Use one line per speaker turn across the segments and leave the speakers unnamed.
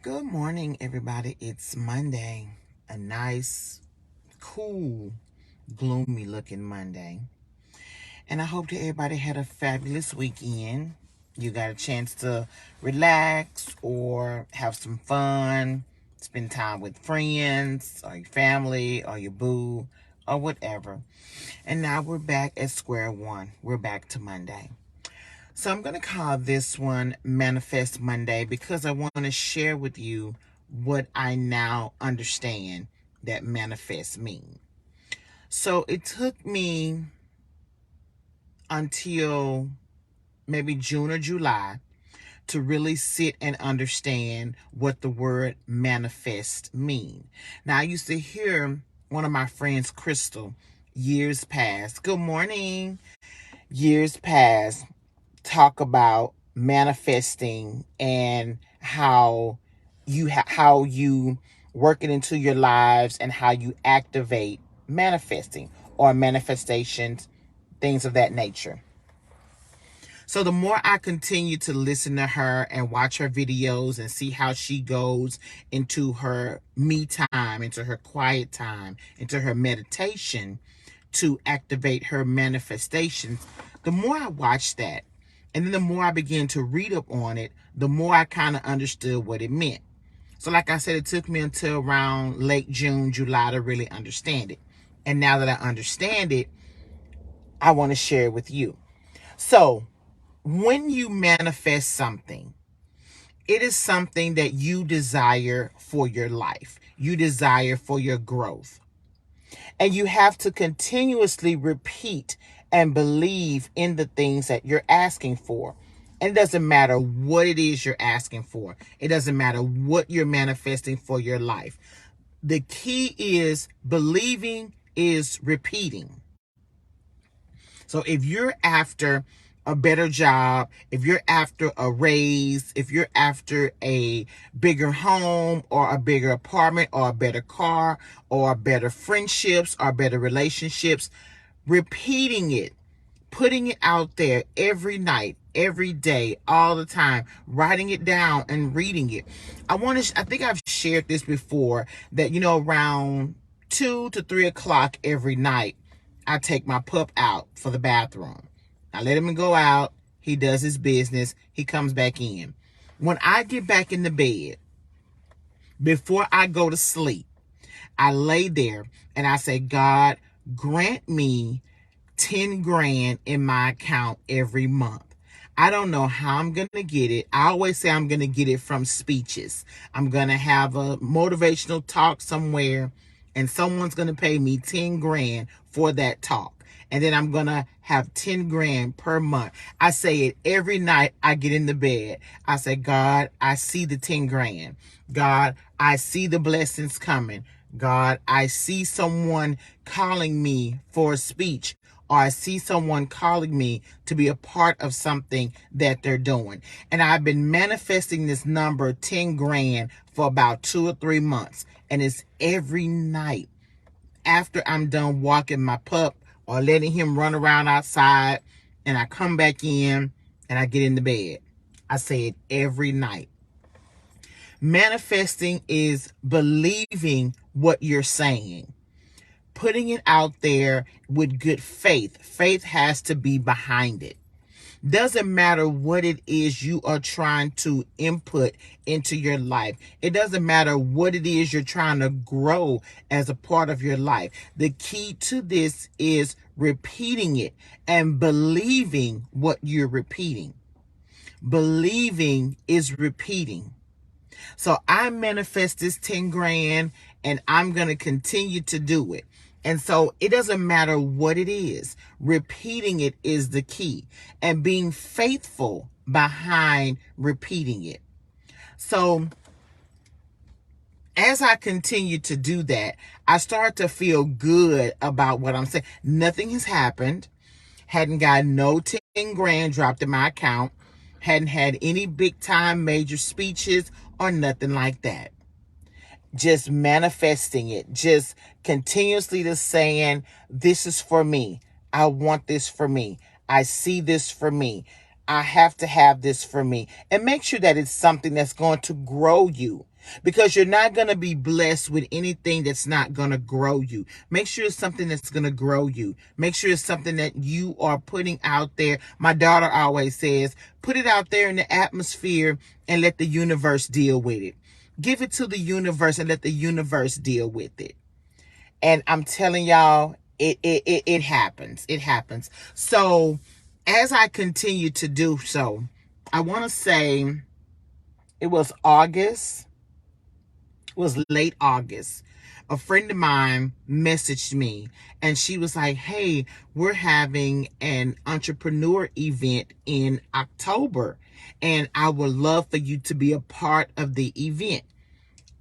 Good morning, everybody. It's Monday. A nice, cool, gloomy looking Monday. And I hope that everybody had a fabulous weekend. You got a chance to relax or have some fun, spend time with friends or your family or your boo or whatever. And now we're back at square one. We're back to Monday. So I'm going to call this one Manifest Monday because I want to share with you what I now understand that manifest mean. So it took me until maybe June or July to really sit and understand what the word manifest mean. Now I used to hear one of my friends, Crystal, years past, good morning, years past, talk about manifesting and how you work it into your lives and how you activate manifesting or manifestations, things of that nature. So the more I continue to listen to her and watch her videos and see how she goes into her me time, into her quiet time, into her meditation to activate her manifestations, the more I watch that, and then the more I began to read up on it, the more I kind of understood what it meant. So like I said, it took me until around late June, July to really understand it. And now that I understand it, I want to share it with you. So when you manifest something, it is something that you desire for your life. You desire for your growth. And you have to continuously repeat and believe in the things that you're asking for. And it doesn't matter what it is you're asking for. It doesn't matter what you're manifesting for your life. The key is believing is repeating. So if you're after a better job, if you're after a raise, if you're after a bigger home or a bigger apartment or a better car or better friendships or better relationships, repeating it, putting it out there every night, every day, all the time, writing it down and reading it. I think I've shared this before that, around 2 to 3 o'clock every night, I take my pup out for the bathroom. I let him go out. He does his business. He comes back in. When I get back in the bed, before I go to sleep, I lay there and I say, God, grant me 10 grand in my account every month. I don't know how I'm going to get it. I always say I'm going to get it from speeches. I'm going to have a motivational talk somewhere and someone's going to pay me 10 grand for that talk. And then I'm going to have 10 grand per month. I say it every night I get in the bed. I say, God, I see the 10 grand. God, I see the blessings coming. God, I see someone calling me for a speech, or I see someone calling me to be a part of something that they're doing. And I've been manifesting this number, 10 grand, for about 2 or 3 months. And it's every night after I'm done walking my pup or letting him run around outside, and I come back in and I get in the bed. I say it every night. Manifesting is believing what you're saying, putting it out there with good faith. Faith has to be behind it. Doesn't matter what it is you are trying to input into your life. It doesn't matter what it is you're trying to grow as a part of your life. The key to this is repeating it and believing what you're repeating. Believing is repeating. So I manifest this 10 grand and I'm going to continue to do it. And so it doesn't matter what it is. Repeating it is the key, and being faithful behind repeating it. So as I continue to do that, I start to feel good about what I'm saying. Nothing has happened. Hadn't got no 10 grand dropped in my account. Hadn't had any big time major speeches or nothing like that. Just manifesting it, just continuously just saying, this is for me. I want this for me. I see this for me. I have to have this for me. And make sure that it's something that's going to grow you. because you're not going to be blessed with anything that's not going to grow you. Make sure it's something that's going to grow you. Make sure it's something that you are putting out there. My daughter always says, put it out there in the atmosphere and let the universe deal with it. Give it to the universe and let the universe deal with it. And I'm telling y'all, it happens. It happens. So as I continue to do so, I want to say it was August. It was late August. A friend of mine messaged me and she was like, hey, we're having an entrepreneur event in October and I would love for you to be a part of the event.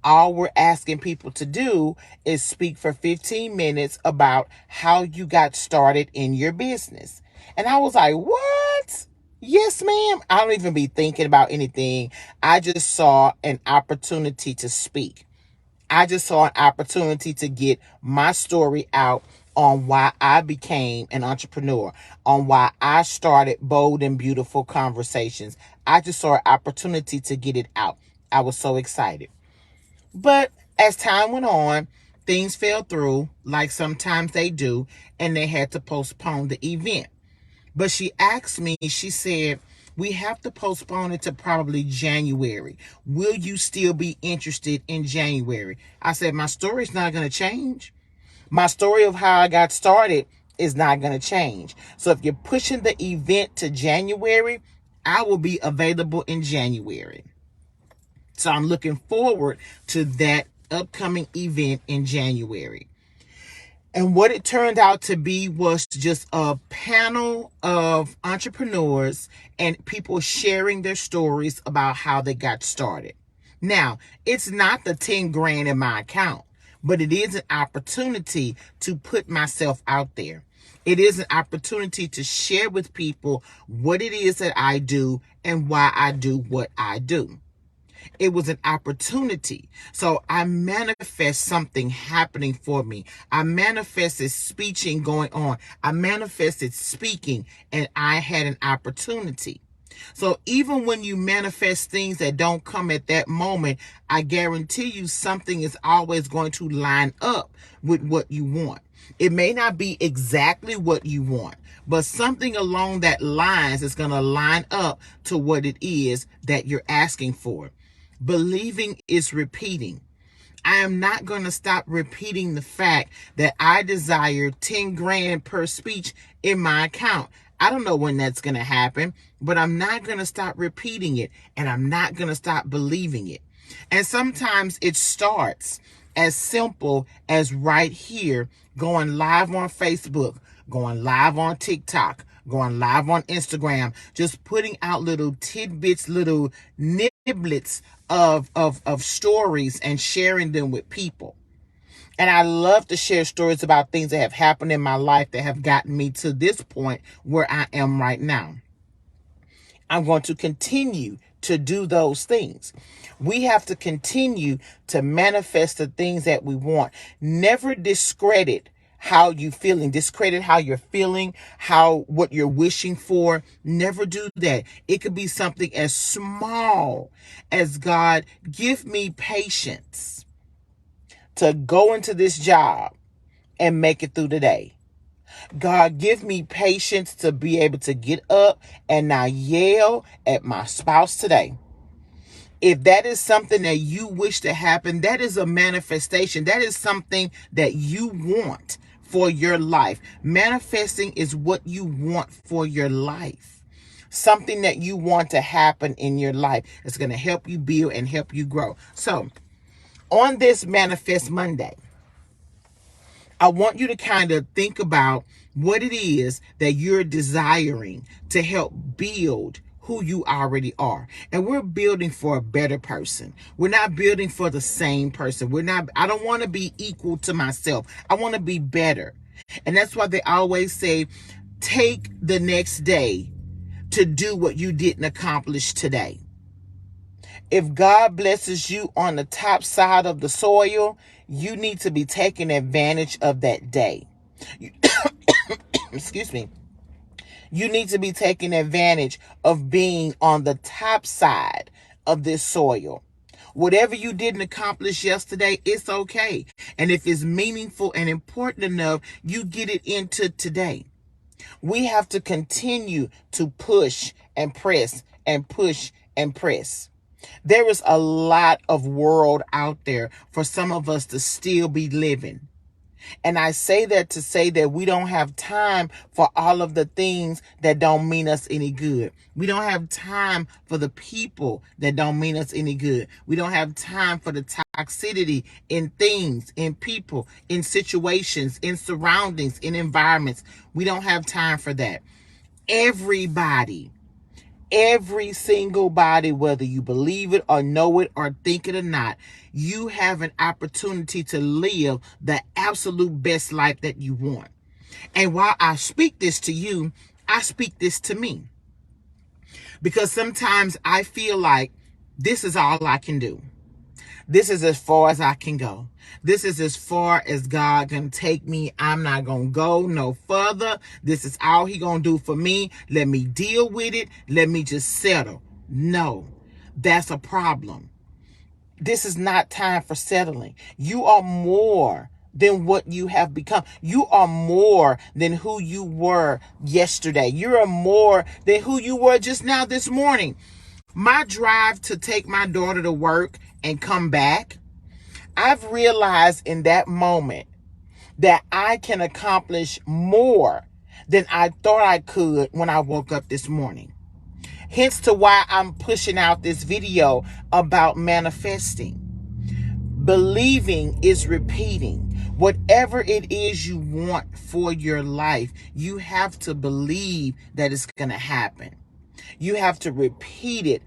All we're asking people to do is speak for 15 minutes about how you got started in your business. And I was like, what? Yes, ma'am. I don't even be thinking about anything. I just saw an opportunity to speak. I just saw an opportunity to get my story out on why I became an entrepreneur, on why I started Bold and Beautiful Conversations. I just saw an opportunity to get it out. I was so excited. But as time went on, things fell through like sometimes they do, and they had to postpone the event. But she asked me, she said, we have to postpone it to probably January. Will you still be interested in January? I said, my story's not going to change. My story of how I got started is not going to change. So if you're pushing the event to January, I will be available in January. So I'm looking forward to that upcoming event in January. And what it turned out to be was just a panel of entrepreneurs and people sharing their stories about how they got started. Now, it's not the 10 grand in my account, but it is an opportunity to put myself out there. It is an opportunity to share with people what it is that I do and why I do what I do. It was an opportunity. So I manifest something happening for me. I manifested speeching going on. I manifested speaking and I had an opportunity. So even when you manifest things that don't come at that moment, I guarantee you something is always going to line up with what you want. It may not be exactly what you want, but something along that lines is going to line up to what it is that you're asking for. Believing is repeating. I am not going to stop repeating the fact that I desire 10 grand per speech in my account. I don't know when that's going to happen, but I'm not going to stop repeating it and I'm not going to stop believing it. And sometimes it starts as simple as right here, going live on Facebook, going live on TikTok, going live on Instagram, just putting out little tidbits, little niblets of stories and sharing them with people. And I love to share stories about things that have happened in my life that have gotten me to this point where I am right now. I'm going to continue to do those things. We have to continue to manifest the things that we want. Never discredit how you feeling, discredit how you're feeling, what you're wishing for. Never do that. It could be something as small as, God, give me patience to go into this job and make it through the day. God, give me patience to be able to get up and not yell at my spouse today. If that is something that you wish to happen, that is a manifestation. That is something that you want for your life. Manifesting is what you want for your life. Something that you want to happen in your life. It's going to help you build and help you grow. So, on this Manifest Monday, I want you to kind of think about what it is that you're desiring to help build who you already are. And we're building for a better person. We're not building for the same person. I don't want to be equal to myself. I want to be better. And that's why they always say, take the next day to do what you didn't accomplish today. If God blesses you on the top side of the soil, you need to be taking advantage of that day. Excuse me. You need to be taking advantage of being on the top side of this soil. Whatever you didn't accomplish yesterday, it's okay. And if it's meaningful and important enough, you get it into today. We have to continue to push and press and push and press. There is a lot of world out there for some of us to still be living. And I say that to say that we don't have time for all of the things that don't mean us any good. We don't have time for the people that don't mean us any good. We don't have time for the toxicity in things, in people, in situations, in surroundings, in environments. We don't have time for that. Every single body, whether you believe it or know it or think it or not, you have an opportunity to live the absolute best life that you want. And while I speak this to you, I speak this to me. Because sometimes I feel like this is all I can do. This is as far as I can go. This is as far as God can take me. I'm not going to go no further. This is all he going to do for me. Let me deal with it. Let me just settle. No, that's a problem. This is not time for settling. You are more than what you have become. You are more than who you were yesterday. You are more than who you were just now this morning. My drive to take my daughter to work and come back, I've realized in that moment that I can accomplish more than I thought I could when I woke up this morning. Hence to why I'm pushing out this video about manifesting. Believing is repeating. Whatever it is you want for your life, you have to believe that it's going to happen. You have to repeat it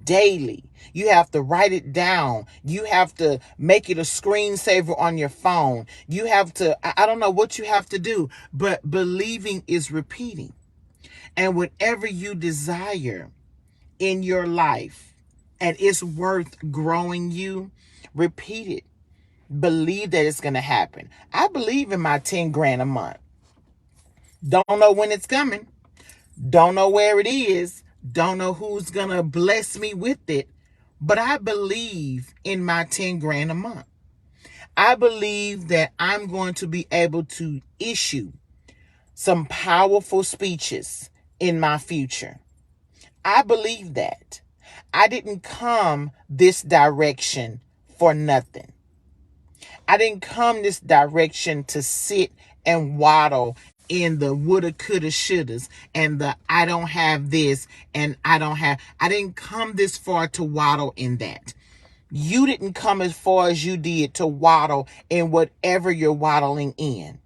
daily. You have to write it down. You have to make it a screensaver on your phone. You have to, I don't know what you have to do, but believing is repeating. And whatever you desire in your life and it's worth growing you, repeat it. Believe that it's going to happen. I believe in my 10 grand a month. Don't know when it's coming. Don't know where it is. Don't know who's going to bless me with it. But I believe in my 10 grand a month. I believe that I'm going to be able to issue some powerful speeches in my future. I believe that. I didn't come this direction for nothing. I didn't come this direction to sit and waddle in the woulda, coulda, shouldas and the I don't have this and I didn't come this far to waddle in that. You didn't come as far as you did to waddle in whatever you're waddling in.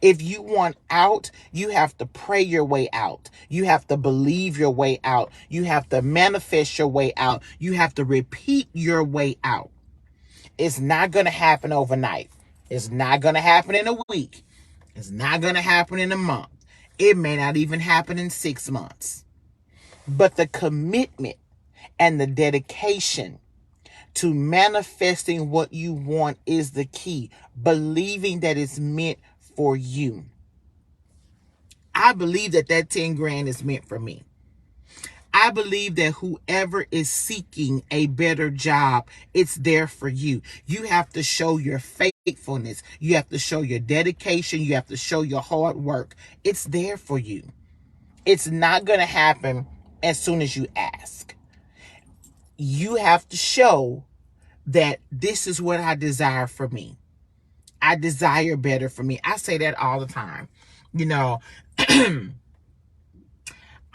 If you want out, you have to pray your way out. You have to believe your way out. You have to manifest your way out. You have to repeat your way out. It's not going to happen overnight. It's not going to happen in a week. It's not going to happen in a month. It may not even happen in 6 months. But the commitment and the dedication to manifesting what you want is the key. Believing that it's meant for you. I believe that 10 grand is meant for me. I believe that whoever is seeking a better job, it's there for you. You have to show your faithfulness. You have to show your dedication. You have to show your hard work. It's there for you. It's not going to happen as soon as you ask. You have to show that this is what I desire for me. I desire better for me. I say that all the time. You know,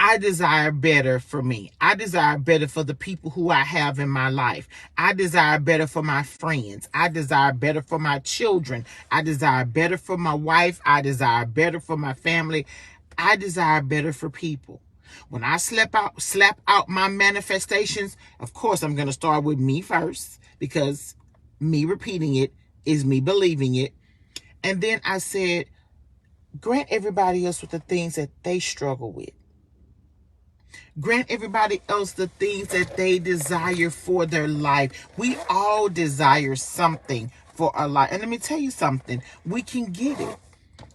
I desire better for me. I desire better for the people who I have in my life. I desire better for my friends. I desire better for my children. I desire better for my wife. I desire better for my family. I desire better for people. When I slap out my manifestations, of course, I'm going to start with me first because me repeating it is me believing it. And then I said, grant everybody else with the things that they struggle with. Grant everybody else the things that they desire for their life. We all desire something for our life. And let me tell you something. We can get it.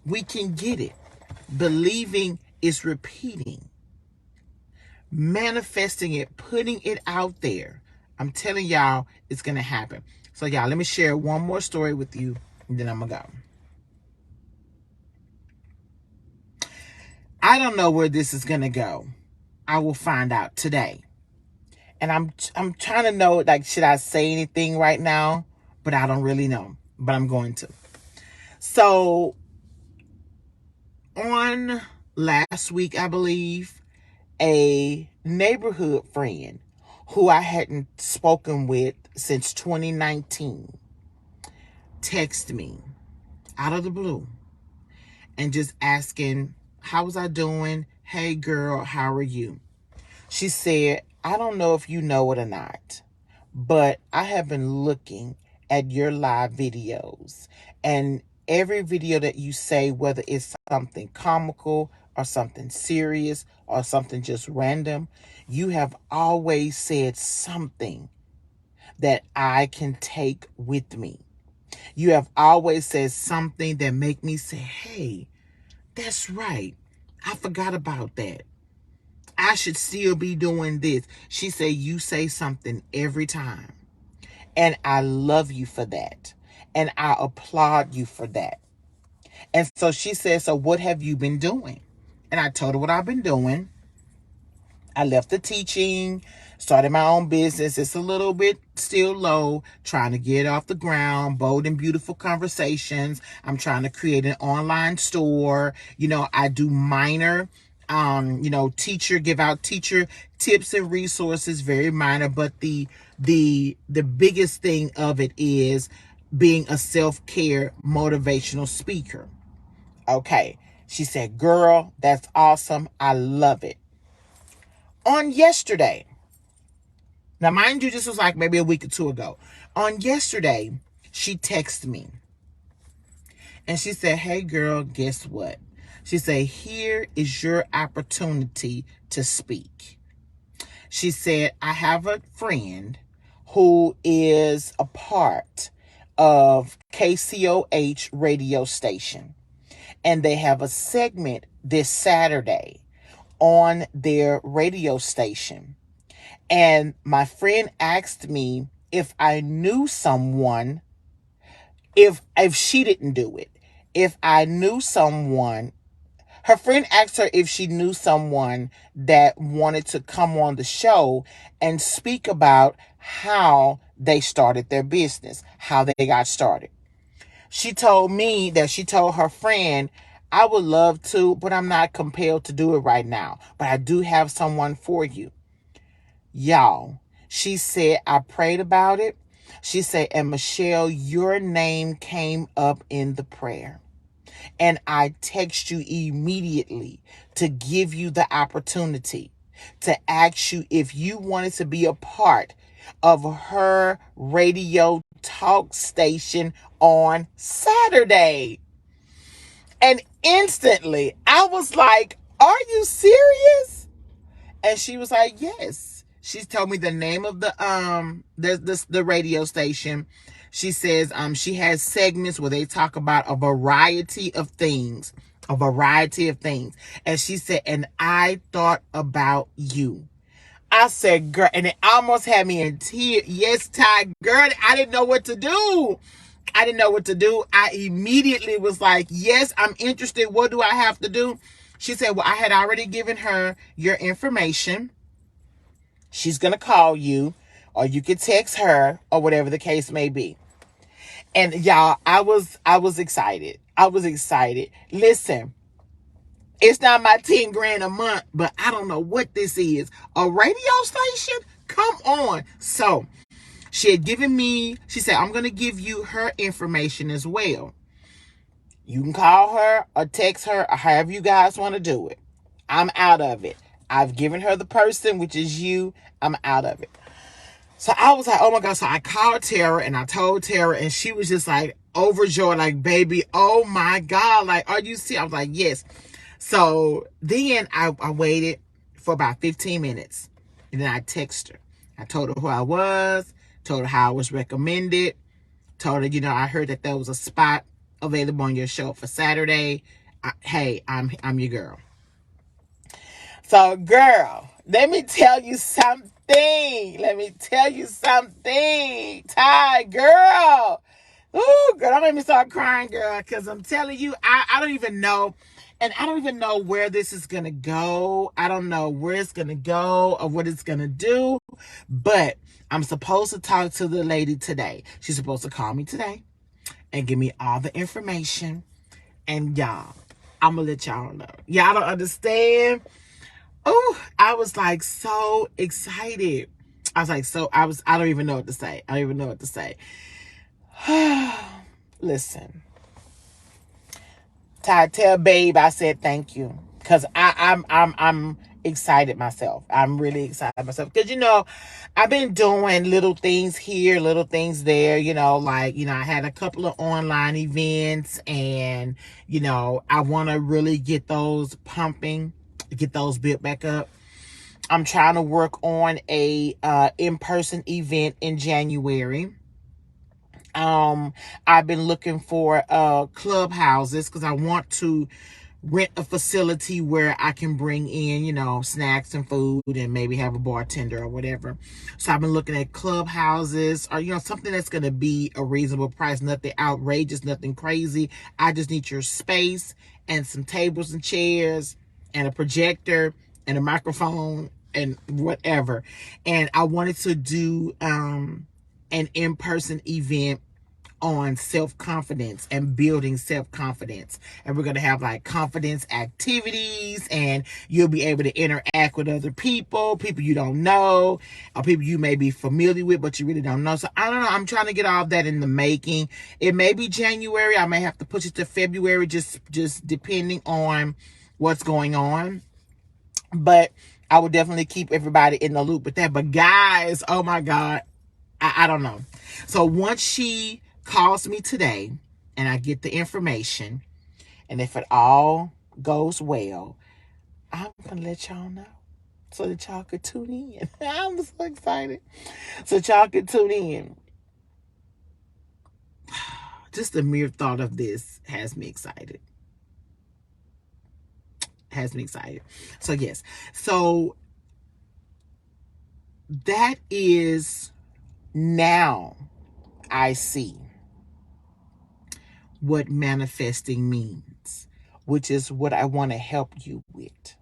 We can get it. Believing is repeating. Manifesting it, putting it out there. I'm telling y'all, it's going to happen. So, y'all, let me share one more story with you, and then I'm going to go. I don't know where this is going to go. I will find out today. And I'm trying to know, like, should I say anything right now? But I don't really know. But I'm going to. So, on last week, I believe, a neighborhood friend who I hadn't spoken with since 2019 texted me out of the blue and just asking, how was I doing? Hey girl, how are you? She said, I don't know if you know it or not, but I have been looking at your live videos, and every video that you say, whether it's something comical or something serious or something just random, you have always said something that I can take with me. You have always said something that make me say, hey, that's right. I forgot about that. I should still be doing this. She said, you say something every time. And I love you for that. And I applaud you for that. And so she said, so what have you been doing? And I told her what I've been doing. I left the teaching, started my own business. It's a little bit still low, trying to get off the ground, bold and beautiful conversations. I'm trying to create an online store. I do minor, give out teacher tips and resources, very minor, but the biggest thing of it is being a self-care motivational speaker. Okay. She said, girl, that's awesome. I love it. On yesterday, now mind you, this was like maybe a week or two ago. On yesterday, she texted me and she said, hey girl, guess what? She said, here is your opportunity to speak. She said, I have a friend who is a part of KCOH radio station, and they have a segment this Saturday on their radio station. And my friend asked me if I knew someone, if she didn't do it, if I knew someone. Her friend asked her if she knew someone that wanted to come on the show and speak about how they started their business, how they got started. She told me that she told her friend, I would love to, but I'm not compelled to do it right now. But I do have someone for you. Y'all, she said, I prayed about it. She said, and Michelle, your name came up in the prayer. And I text you immediately to give you the opportunity to ask you if you wanted to be a part of her radio talk station on Saturday. And instantly, I was like, are you serious? And she was like, yes. She told me the name of the radio station. She says she has segments where they talk about a variety of things. And she said, and I thought about you. I said, girl, and it almost had me in tears. Yes, Ty, girl, I didn't know what to do. I immediately was like, yes, I'm interested. What do I have to do? She said, well, I had already given her your information. She's going to call you, or you could text her, or whatever the case may be. And y'all, I was excited. Listen, it's not my 10 grand a month, but I don't know what this is. A radio station? Come on. So she had given me, she said, I'm going to give you her information as well. You can call her or text her or however you guys want to do it. I'm out of it. I've given her the person, which is you. I'm out of it. So I was like, oh my God. So I called Tara and I told Tara, and she was just like overjoyed, like, baby, oh my God. Like, are you serious? I was like, yes. So then I waited for about 15 minutes. And then I texted her. I told her who I was, told her how I was recommended, told her, I heard that there was a spot available on your show for Saturday. Hey, I'm your girl. So, girl, Let me tell you something. Let me tell you something. Ty, girl. Ooh, girl, don't make me start crying, girl, because I'm telling you, I don't even know. And I don't even know where this is going to go. I don't know where it's going to go or what it's going to do. But I'm supposed to talk to the lady today. She's supposed to call me today and give me all the information. And y'all, I'm going to let y'all know. Y'all don't understand. Oh, I was like so excited. I don't even know what to say. I don't even know what to say. Listen, Ty, tell babe I said thank you. Cause I'm excited myself. I'm really excited myself. Cause I've been doing little things here, little things there, I had a couple of online events and, I want to really get those pumping, get those built back up. I'm trying to work on a in-person event in January. I've been looking for clubhouses because I want to rent a facility where I can bring in, snacks and food and maybe have a bartender or whatever. So I've been looking at clubhouses or, something that's going to be a reasonable price, nothing outrageous, nothing crazy. I just need your space and some tables and chairs and a projector and a microphone and whatever. And I wanted to do an in-person event on self-confidence and building self-confidence. And we're going to have like confidence activities and you'll be able to interact with other people you don't know or people you may be familiar with but you really don't know. So I don't know. I'm trying to get all of that in the making. It may be January. I may have to push it to February just depending on what's going on. But I will definitely keep everybody in the loop with that. But guys, oh my God, I don't know. So once she calls me today and I get the information, and if it all goes well, I'm going to let y'all know so that y'all could tune in. I'm so excited. So y'all could tune in. Just the mere thought of this has me excited. So yes. So that is now I see what manifesting means, which is what I want to help you with.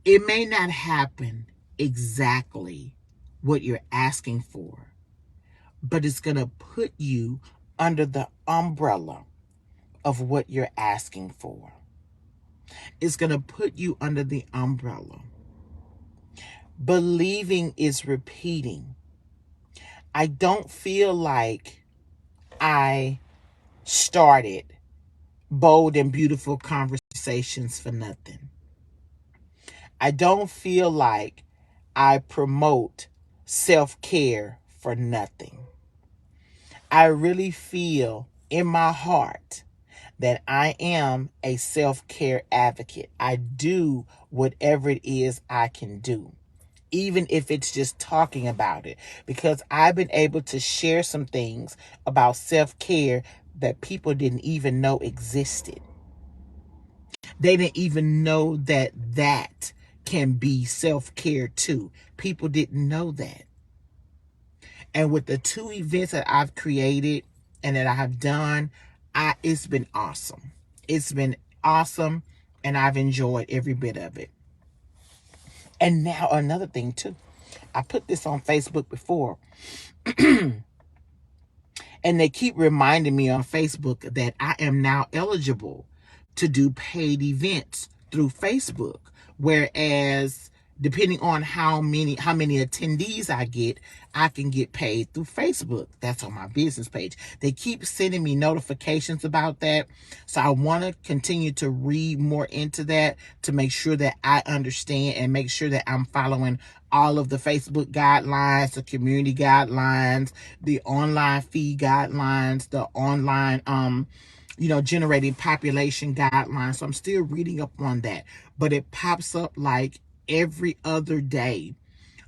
It may not happen exactly what you're asking for, but it's going to put you under the umbrella of what you're asking for. It's going to put you under the umbrella. Believing is repeating. I don't feel like I started bold and beautiful conversations for nothing. I don't feel like I promote self-care for nothing. I really feel in my heart that I am a self-care advocate. I do whatever it is I can do, even if it's just talking about it, because I've been able to share some things about self-care that people didn't even know existed. They didn't even know that that can be self-care too. People didn't know that. And with the 2 events that I've created and that I have done, it's been awesome. It's been awesome, and I've enjoyed every bit of it. And now another thing too. I put this on Facebook before. And they keep reminding me on Facebook that I am now eligible to do paid events through Facebook. Whereas depending on how many attendees I get, I can get paid through Facebook. That's on my business page. They keep sending me notifications about that. So I want to continue to read more into that to make sure that I understand and make sure that I'm following all of the Facebook guidelines, the community guidelines, the online fee guidelines, the online generating population guidelines. So I'm still reading up on that. But it pops up like every other day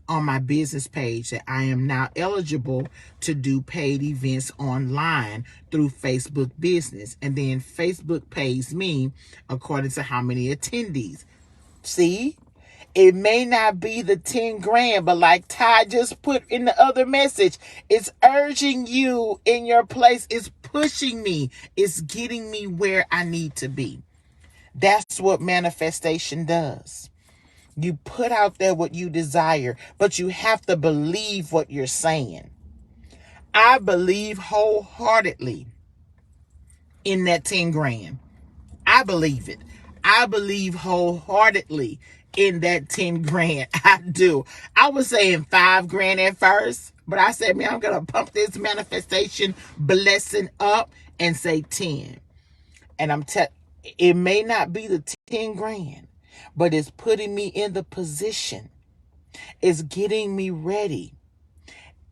on my business page that I am now eligible to do paid events online through Facebook Business. And then Facebook pays me according to how many attendees. See? It may not be the 10 grand, but like Ty just put in the other message, it's urging you in your place. It's pushing me. It's getting me where I need to be. That's what manifestation does. You put out there what you desire, but you have to believe what you're saying. I believe wholeheartedly in that 10 grand. I believe it. I believe wholeheartedly in that 10 grand. I do. I was saying 5 grand at first, but I said, man, I'm going to pump this manifestation blessing up and say 10. And it may not be the 10 grand, but it's putting me in the position. It's getting me ready.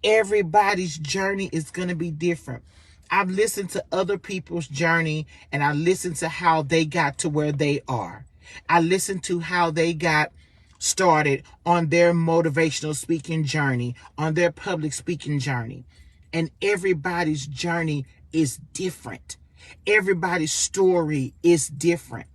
Everybody's journey is going to be different. I've listened to other people's journey, and I listened to how they got to where they are. I listened to how they got started on their motivational speaking journey, on their public speaking journey. And everybody's journey is different. Everybody's story is different.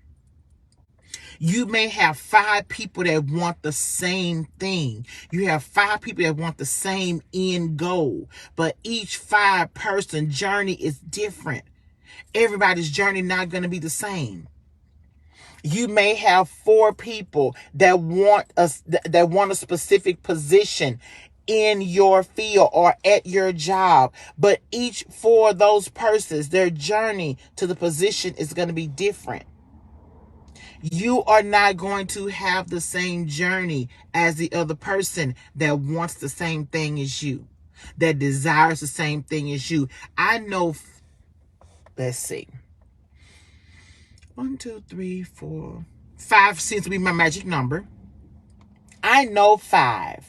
You may have 5 people that want the same thing. You have 5 people that want the same end goal, but each 5-person journey is different. Everybody's journey not going to be the same. You may have 4 people that want a specific position in your field or at your job, but each 4 of those persons, their journey to the position is going to be different. You are not going to have the same journey as the other person that wants the same thing as you, that desires the same thing as you. I know, let's see, 1, 2, 3, 4, 5 seems to be my magic number. I know 5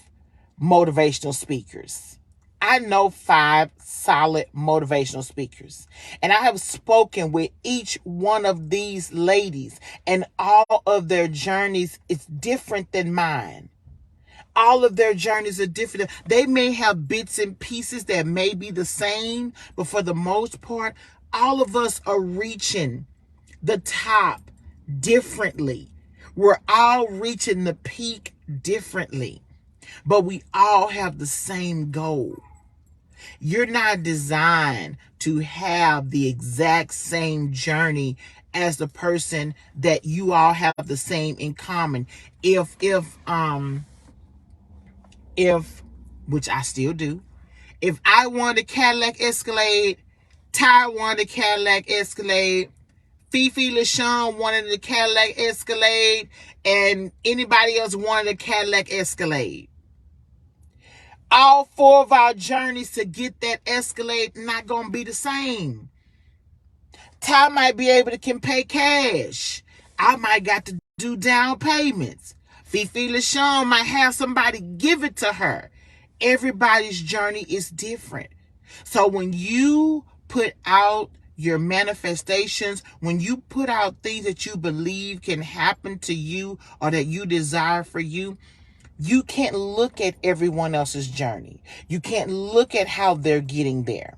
motivational speakers. I know 5 solid motivational speakers. And I have spoken with each one of these ladies, and all of their journeys is different than mine. All of their journeys are different. They may have bits and pieces that may be the same, but for the most part, all of us are reaching the top differently. We're all reaching the peak differently, but we all have the same goal. You're not designed to have the exact same journey as the person that you all have the same in common. If which I still do, if I wanted a Cadillac Escalade, Ty wanted a Cadillac Escalade, Fifi LaShawn wanted a Cadillac Escalade, and anybody else wanted a Cadillac Escalade. All 4 of our journeys to get that Escalade not going to be the same. Ty might be able to pay cash. I might got to do down payments. Fifi LaShawn might have somebody give it to her. Everybody's journey is different. So when you put out your manifestations, when you put out things that you believe can happen to you or that you desire for you, you can't look at everyone else's journey. You can't look at how they're getting there.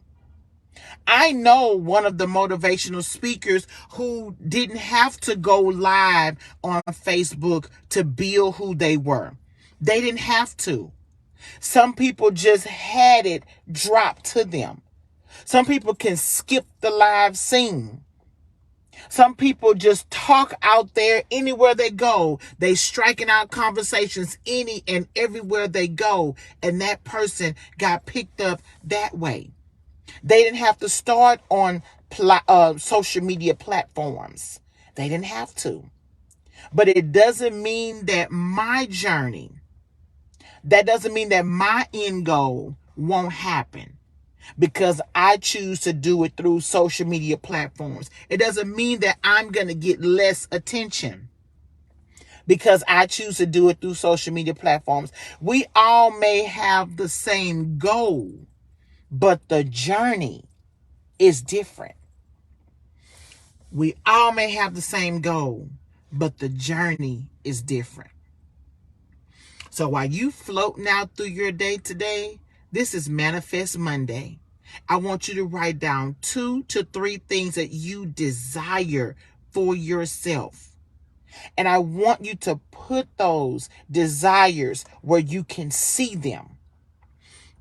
I know one of the motivational speakers who didn't have to go live on Facebook to build who they were. They didn't have to. Some people just had it dropped to them. Some people can skip the live scene. Some people just talk out there anywhere they go. They striking out conversations any and everywhere they go. And that person got picked up that way. They didn't have to start on social media platforms. They didn't have to. But it doesn't mean that my journey, that doesn't mean that my end goal won't happen because I choose to do it through social media platforms. It doesn't mean that I'm going to get less attention because I choose to do it through social media platforms. We all may have the same goal, but the journey is different. We all may have the same goal, but the journey is different. So while you floating out through your day today, this is Manifest Monday. I want you to write down 2 to 3 things that you desire for yourself. And I want you to put those desires where you can see them.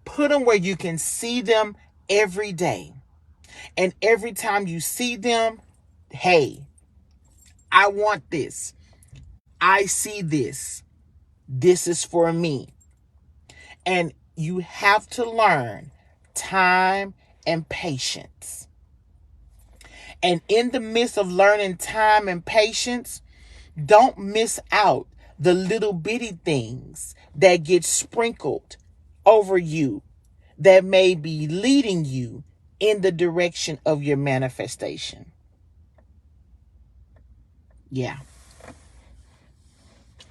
Put them where you can see them every day. And every time you see them, hey, I want this. I see this. This is for me. And you have to learn time and patience. And in the midst of learning time and patience, don't miss out the little bitty things that get sprinkled over you that may be leading you in the direction of your manifestation. Yeah,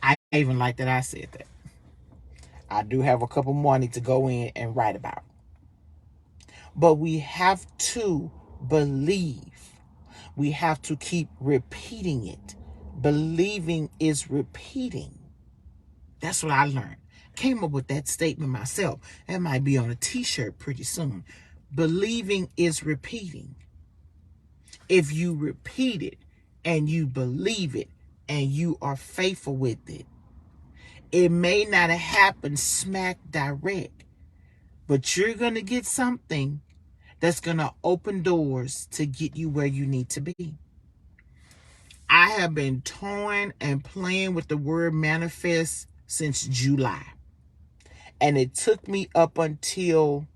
I even like that I said that. I do have a couple more I need to go in and write about. But we have to believe. We have to keep repeating it. Believing is repeating. That's what I learned. Came up with that statement myself. That might be on a t-shirt pretty soon. Believing is repeating. If you repeat it and you believe it and you are faithful with it, it may not happen smack direct, but you're going to get something that's going to open doors to get you where you need to be. I have been toying and playing with the word manifest since July. And it took me up until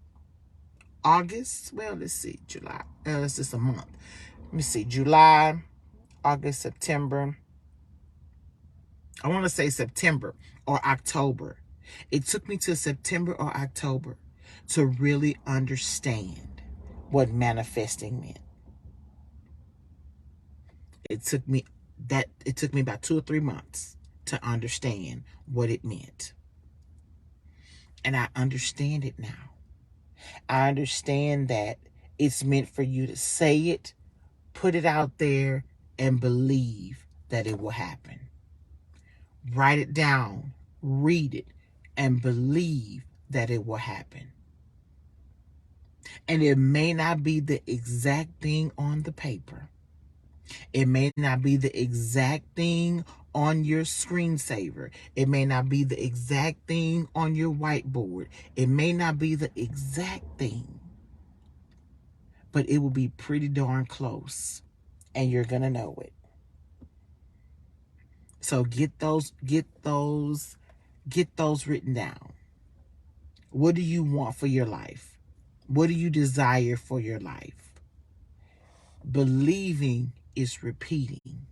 August. Well, let's see, July. It's just a month. Let me see, July, August, September. I want to say September or October. It took me to September or October to really understand what manifesting meant. It took me about 2 or 3 months to understand what it meant. And I understand it now. I understand that it's meant for you to say it, put it out there, and believe that it will happen. Write it down, read it, and believe that it will happen. And it may not be the exact thing on the paper. It may not be the exact thing on your screensaver. It may not be the exact thing on your whiteboard. It may not be the exact thing. But it will be pretty darn close. And you're going to know it. So get those written down. What do you want for your life? What do you desire for your life? Believing is repeating.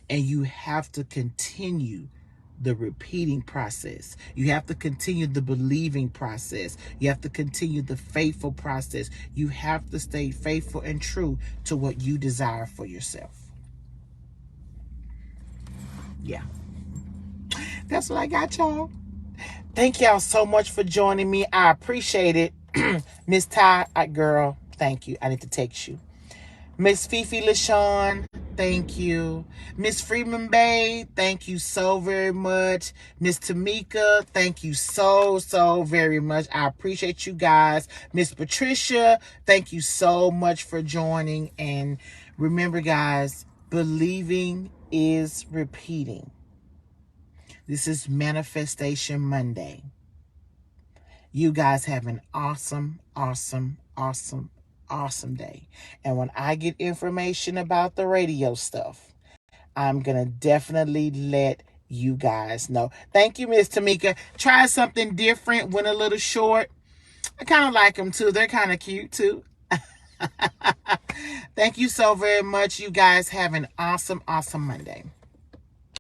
And you have to continue the repeating process. You have to continue the believing process. You have to continue the faithful process. You have to stay faithful and true to what you desire for yourself. Yeah. That's what I got, y'all. Thank y'all so much for joining me. I appreciate it. Miss Ty, girl, thank you. I need to text you. Miss Fifi LaShawn, thank you. Miss Freeman Bay, thank you so very much. Miss Tamika, thank you so very much. I appreciate you guys. Miss Patricia, thank you so much for joining. And remember, guys, believing is repeating. This is Manifestation Monday. You guys have an awesome day. And when I get information about the radio stuff, I'm going to definitely let you guys know. Thank you, Miss Tamika. Try something different, went a little short. I kind of like them too. They're kind of cute too. Thank you so very much. You guys have an awesome Monday.